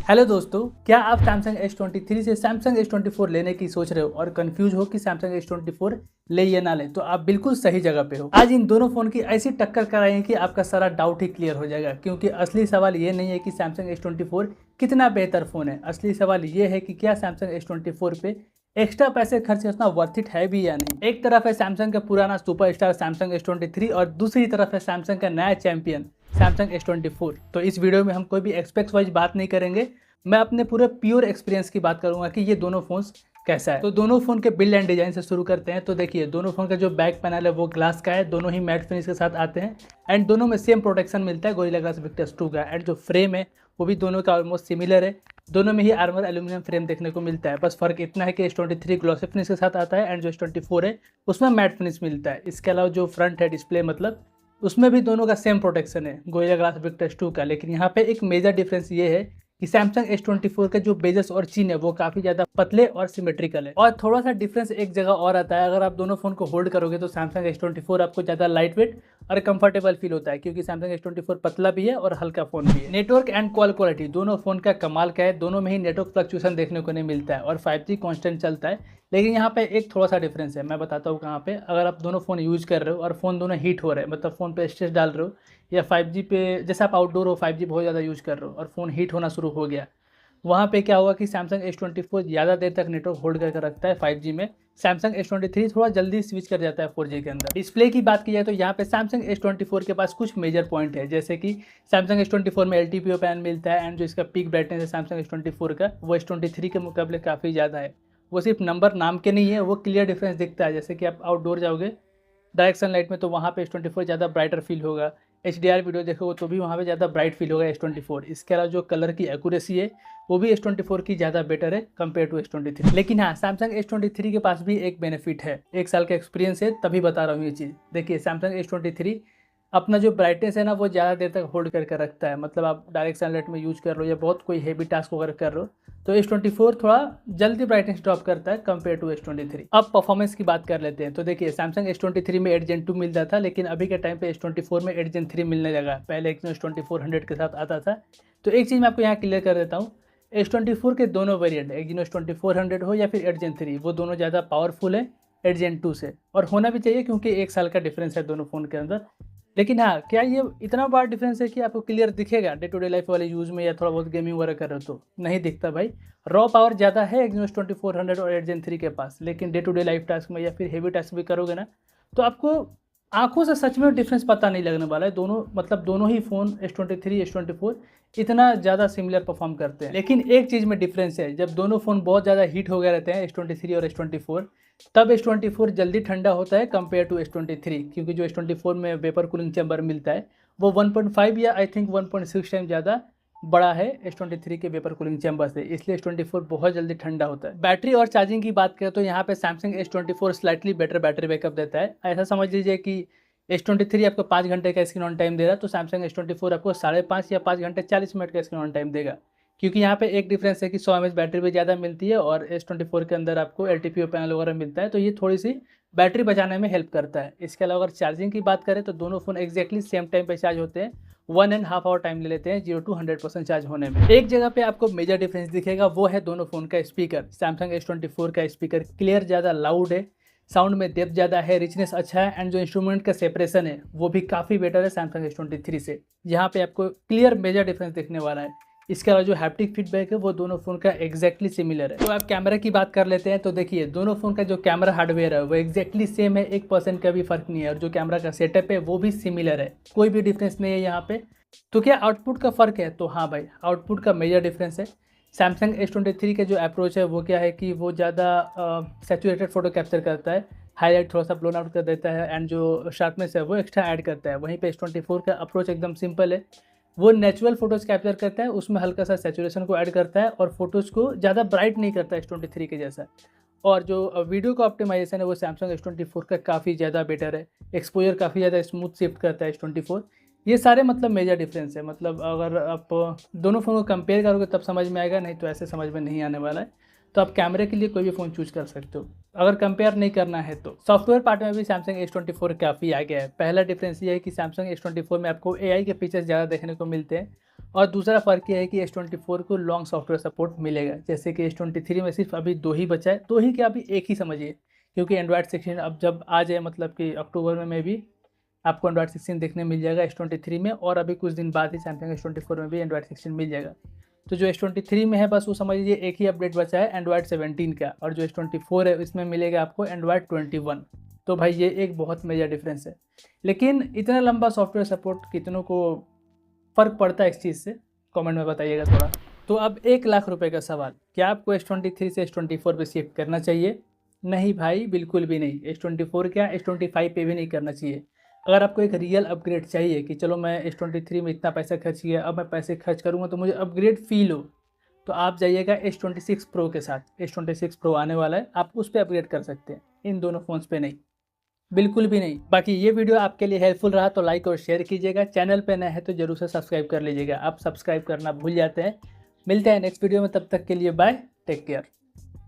Hello दोस्तों, क्या आप Samsung S23 से Samsung S24 लेने की सोच रहे हो और कंफ्यूज हो कि Samsung S24 ले या ना ले? तो आप बिल्कुल सही जगह पे हो। आज इन दोनों फ़ोन की ऐसी टक्कर कराएंगे कि आपका सारा डाउट ही क्लियर हो जाएगा, क्योंकि असली सवाल ये नहीं है कि Samsung S24 कितना बेहतर फ़ोन है। असली सवाल ये है कि क्या Samsung S24 पे एक्स्ट्रा पैसे खर्च करना वर्थ इट है भी या नहीं। एक तरफ है सैमसंग का पुराना सुपरस्टार Samsung S23 और दूसरी तरफ है सैमसंग का नया चैंपियन Samsung S24। तो इस वीडियो में हम कोई भी एक्सपेक्ट वाइज बात नहीं करेंगे, मैं अपने पूरे प्योर एक्सपीरियंस की बात करूंगा कि ये दोनों फोन्स कैसा है। तो दोनों फ़ोन के बिल्ड एंड डिज़ाइन से शुरू करते हैं। तो देखिए, दोनों फ़ोन का जो बैक पैनल है वो ग्लास का है, दोनों ही मैट फिनिश के साथ आते हैं एंड दोनों में सेम प्रोटेक्शन मिलता है गोरिल्ला ग्लास विक्टस 2 का। एंड जो फ्रेम है वो भी दोनों का ऑलमोस्ट सिमिलर है, दोनों में ही आर्मर एल्यूमिनियम फ्रेम देखने को मिलता है। बस फर्क इतना है कि S23 ग्लॉसी फिनिश के साथ आता है एंड जो S24 है उसमें मैट फिनिश मिलता है। इसके अलावा जो फ्रंट है डिस्प्ले, मतलब उसमें भी दोनों का सेम प्रोटेक्शन है गोरिल्ला ग्लास विक्टस 2 का। लेकिन यहाँ पे एक मेजर डिफरेंस ये है कि Samsung S24 का जो बेजस और चिन है वो काफ़ी ज़्यादा पतले और सिमेट्रिकल है। और थोड़ा सा डिफरेंस एक जगह और आता है, अगर आप दोनों फ़ोन को होल्ड करोगे तो Samsung S24 आपको ज़्यादा लाइट वेट और कंफर्टेबल फील होता है, क्योंकि Samsung S24 पतला भी है और हल्का फ़ोन भी है। नेटवर्क एंड कॉल क्वालिटी दोनों फ़ोन का कमाल का है, दोनों में ही नेटवर्क फ्लक्चुएशन देखने को नहीं मिलता है और 5G कॉन्स्टेंट चलता है। लेकिन यहाँ पे एक थोड़ा सा डिफरेंस है, मैं बताता हूँ कहाँ पे। अगर आप दोनों फ़ोन यूज़ कर रहे हो और फ़ोन दोनों हीट हो रहे हैं, मतलब फ़ोन पे स्ट्रेस डाल रहे हो या 5G पे, जैसे आप आउटडोर हो 5G बहुत ज़्यादा यूज़ कर रहे हो और फ़ोन हीट होना शुरू हो गया, वहाँ पे क्या हुआ कि Samsung S24 ज़्यादा देर तक नेटवर्क होल्ड करके रखता है 5G में। Samsung S23 थोड़ा जल्दी स्विच कर जाता है 4G के अंदर। डिस्प्ले की बात की जाए तो यहाँ पे Samsung S24 के पास कुछ मेजर पॉइंट है, जैसे कि Samsung S24 में LTPO पैनल मिलता है एंड जो इसका पीक ब्राइटनेस है Samsung S24 का वो S23 के मुकाबले काफ़ी ज़्यादा है। वो सिर्फ नंबर नाम के नहीं है, वो क्लियर डिफरेंस दिखता है। जैसे कि आप आउटडोर जाओगे डायरेक्ट सनलाइट में तो वहाँ पे S24 ज़्यादा ब्राइटर फील होगा। HDR वीडियो देखोगे तो भी वहाँ पे ज़्यादा ब्राइट फील होगा S24। इसके अलावा जो कलर की एक्यूरेसी है वो भी S24 की ज़्यादा बेटर है कंपेयर टू S23। लेकिन हाँ, Samsung S23 के पास भी एक बेनिफिट है, 1 साल का एक्सपीरियंस है तभी बता रहा हूँ ये चीज़। देखिए, Samsung S23 अपना जो ब्राइटनेस है ना वो ज़्यादा देर तक होल्ड करके रखता है, मतलब आप डायरेक्ट सनलाइट में यूज़ कर रहे हो या बहुत कोई हेवी टास्क वगैरह कर रहे हो तो S24 थोड़ा जल्दी ब्राइटनेस ड्रॉप करता है कंपेयर टू S23। अब परफॉर्मेंस की बात कर लेते हैं। तो देखिए, Samsung S23 में 8 Gen 2 मिलता था, लेकिन अभी के टाइम पे S24 में 8 Gen 3 मिलने लगा। पहले Exynos 2400 के साथ आता था। तो एक चीज़ मैं आपको यहाँ क्लियर कर देता हूँ, S24 के दोनों वेरिएंट Exynos 2400 हो या फिर 8 Gen 3, वो दोनों ज़्यादा पावरफुल है 8 Gen 2 से, और होना भी चाहिए क्योंकि 1 साल का डिफरेंस है दोनों फ़ोन के अंदर। लेकिन हाँ, क्या ये इतना बड़ा डिफरेंस है कि आपको क्लियर दिखेगा डे टू डे लाइफ वाले यूज़ में या थोड़ा बहुत गेमिंग वगैरह कर रहे हो तो? नहीं दिखता भाई। रॉ पावर ज़्यादा है Exynos 2400 और 8 Gen 3 के पास, लेकिन day to day life task में या फिर हेवी टास्क भी करोगे ना तो आपको आंखों से सच में डिफरेंस पता नहीं लगने वाला है। दोनों, मतलब दोनों ही फ़ोन S23 S24 इतना ज़्यादा सिमिलर परफॉर्म करते हैं। लेकिन एक चीज़ में डिफरेंस है, जब दोनों फ़ोन बहुत ज़्यादा हीट हो गए रहते हैं S23 और S24, तब S24 जल्दी ठंडा होता है कंपेयर टू S23, क्योंकि जो S24 में वेपर कूलिंग चैम्बर मिलता है वो 1.5 या आई थिंक 1.6 टाइम ज़्यादा बड़ा है S23 के वेपर कूलिंग चैम्बर से, इसलिए S24 बहुत जल्दी ठंडा होता है। बैटरी और चार्जिंग की बात करें तो यहाँ पे Samsung S24 slightly better battery backup देता है। ऐसा समझ लीजिए कि S23 आपको 5 घंटे का स्क्रीन ऑन टाइम दे रहा है, तो Samsung S24 आपको 5.5 या 5 घंटे 40 मिनट का स्क्रीन ऑन टाइम देगा। क्योंकि यहाँ पे एक डिफरेंस है कि 100 mAh बैटरी भी ज़्यादा मिलती है और S24 के अंदर आपको LTPO पैनल वगैरह मिलता है, तो ये थोड़ी सी बैटरी बचाने में हेल्प करता है। इसके अलावा अगर चार्जिंग की बात करें तो दोनों फ़ोन एक्जैक्टली सेम टाइम पे चार्ज होते हैं, 1.5 आवर टाइम ले लेते हैं 0 to 100% चार्ज होने में। एक जगह पे आपको मेजर डिफरेंस दिखेगा, वो है दोनों फ़ोन का स्पीकर। Samsung S24 का स्पीकर क्लियर ज़्यादा लाउड है, साउंड में डेप्थ ज़्यादा है, रिचनेस अच्छा है एंड जो इंस्ट्रूमेंट का सेपरेशन है वो भी काफ़ी बेटर है Samsung S23 से। यहाँ पे आपको क्लियर मेजर डिफरेंस दिखने वाला है। इसके अलावा जो हैप्टिक फीडबैक है वो दोनों फ़ोन का एक्जैक्टली सिमिलर है। तो आप कैमरा की बात कर लेते हैं। तो देखिए, दोनों फ़ोन का जो कैमरा हार्डवेयर है वो एक्जैक्टली सेम है, 1% का भी फर्क नहीं है, और जो कैमरा का सेटअप है वो भी सिमिलर है, कोई भी डिफरेंस नहीं है यहाँ पे। तो क्या आउटपुट का फ़र्क है? तो हाँ भाई, आउटपुट का मेजर डिफरेंस है। Samsung S23 के जो अप्रोच है वो क्या है कि वो ज़्यादा सैचुरेटेड फोटो कैप्चर करता है, हाईलाइट थोड़ा सा ब्लोन आउट कर देता है एंड जो शार्पनेस है वो एक्स्ट्रा ऐड करता है। वहीं पे S24 का अप्रोच एकदम सिंपल है, वो नेचुरल फोटोज़ कैप्चर करता है, उसमें हल्का सा सैचुरेशन को ऐड करता है और फोटोज़ को ज़्यादा ब्राइट नहीं करता S23 के जैसा। और जो वीडियो का ऑप्टिमाइजेशन है वो Samsung S24 का काफ़ी ज़्यादा बेटर है, एक्सपोजर काफ़ी ज़्यादा स्मूथ शिफ्ट करता है S24। ये सारे मतलब मेजर डिफरेंस है, मतलब अगर आप दोनों फ़ोन को कंपेयर करोगे तब समझ में आएगा, नहीं तो ऐसे समझ में नहीं आने वाला है। तो आप कैमरे के लिए कोई भी फ़ोन चूज़ कर सकते हो अगर कंपेयर नहीं करना है तो। सॉफ्टवेयर पार्ट में भी Samsung S24 काफ़ी आगे है। पहला डिफरेंस ये है कि Samsung S24 में आपको AI के फीचर्स ज़्यादा देखने को मिलते हैं और दूसरा फ़र्क ये है कि S24 को लॉन्ग सॉफ्टवेयर सपोर्ट मिलेगा, जैसे कि S23 में सिर्फ अभी 2 ही बचा है, 2 ही क्या अभी 1 ही समझिए, क्योंकि एंड्रॉयड 16 अब जब आ जाए मतलब कि अक्टूबर में भी आपको एंड्रॉयड 16 देखने मिल जाएगा S23 में, और अभी कुछ दिन बाद ही सैमसंग S24 में भी एंड्रॉयड 16 मिल जाएगा। तो जो S23 में है बस वो समझ लीजिए एक ही अपडेट बचा है एंड्रॉयड 17 का, और जो S24 है इसमें मिलेगा आपको एंड्रॉयड 21। तो भाई ये एक बहुत मेजर डिफरेंस है। लेकिन इतना लंबा सॉफ्टवेयर सपोर्ट कितनों को फ़र्क पड़ता है इस चीज़ से, कमेंट में बताइएगा थोड़ा। तो अब 1 लाख रुपए का सवाल, क्या आपको S23 से S24 पे शिफ्ट करना चाहिए? नहीं भाई, बिल्कुल भी नहीं। S24 क्या S25 पे भी नहीं करना चाहिए। अगर आपको एक रियल अपग्रेड चाहिए कि चलो मैं S23 में इतना पैसा खर्च किया, अब मैं पैसे खर्च करूँगा तो मुझे अपग्रेड फील हो, तो आप जाइएगा S26 प्रो के साथ। S26 प्रो आने वाला है, आप उस पर अपग्रेड कर सकते हैं, इन दोनों फ़ोन्स पे नहीं, बिल्कुल भी नहीं। बाकी ये वीडियो आपके लिए हेल्पफुल रहा तो लाइक और शेयर कीजिएगा। चैनल पे नए हैं तो जरूर से सब्सक्राइब कर लीजिएगा, आप सब्सक्राइब करना भूल जाते हैं। मिलते हैं नेक्स्ट वीडियो में, तब तक के लिए बाय, टेक केयर।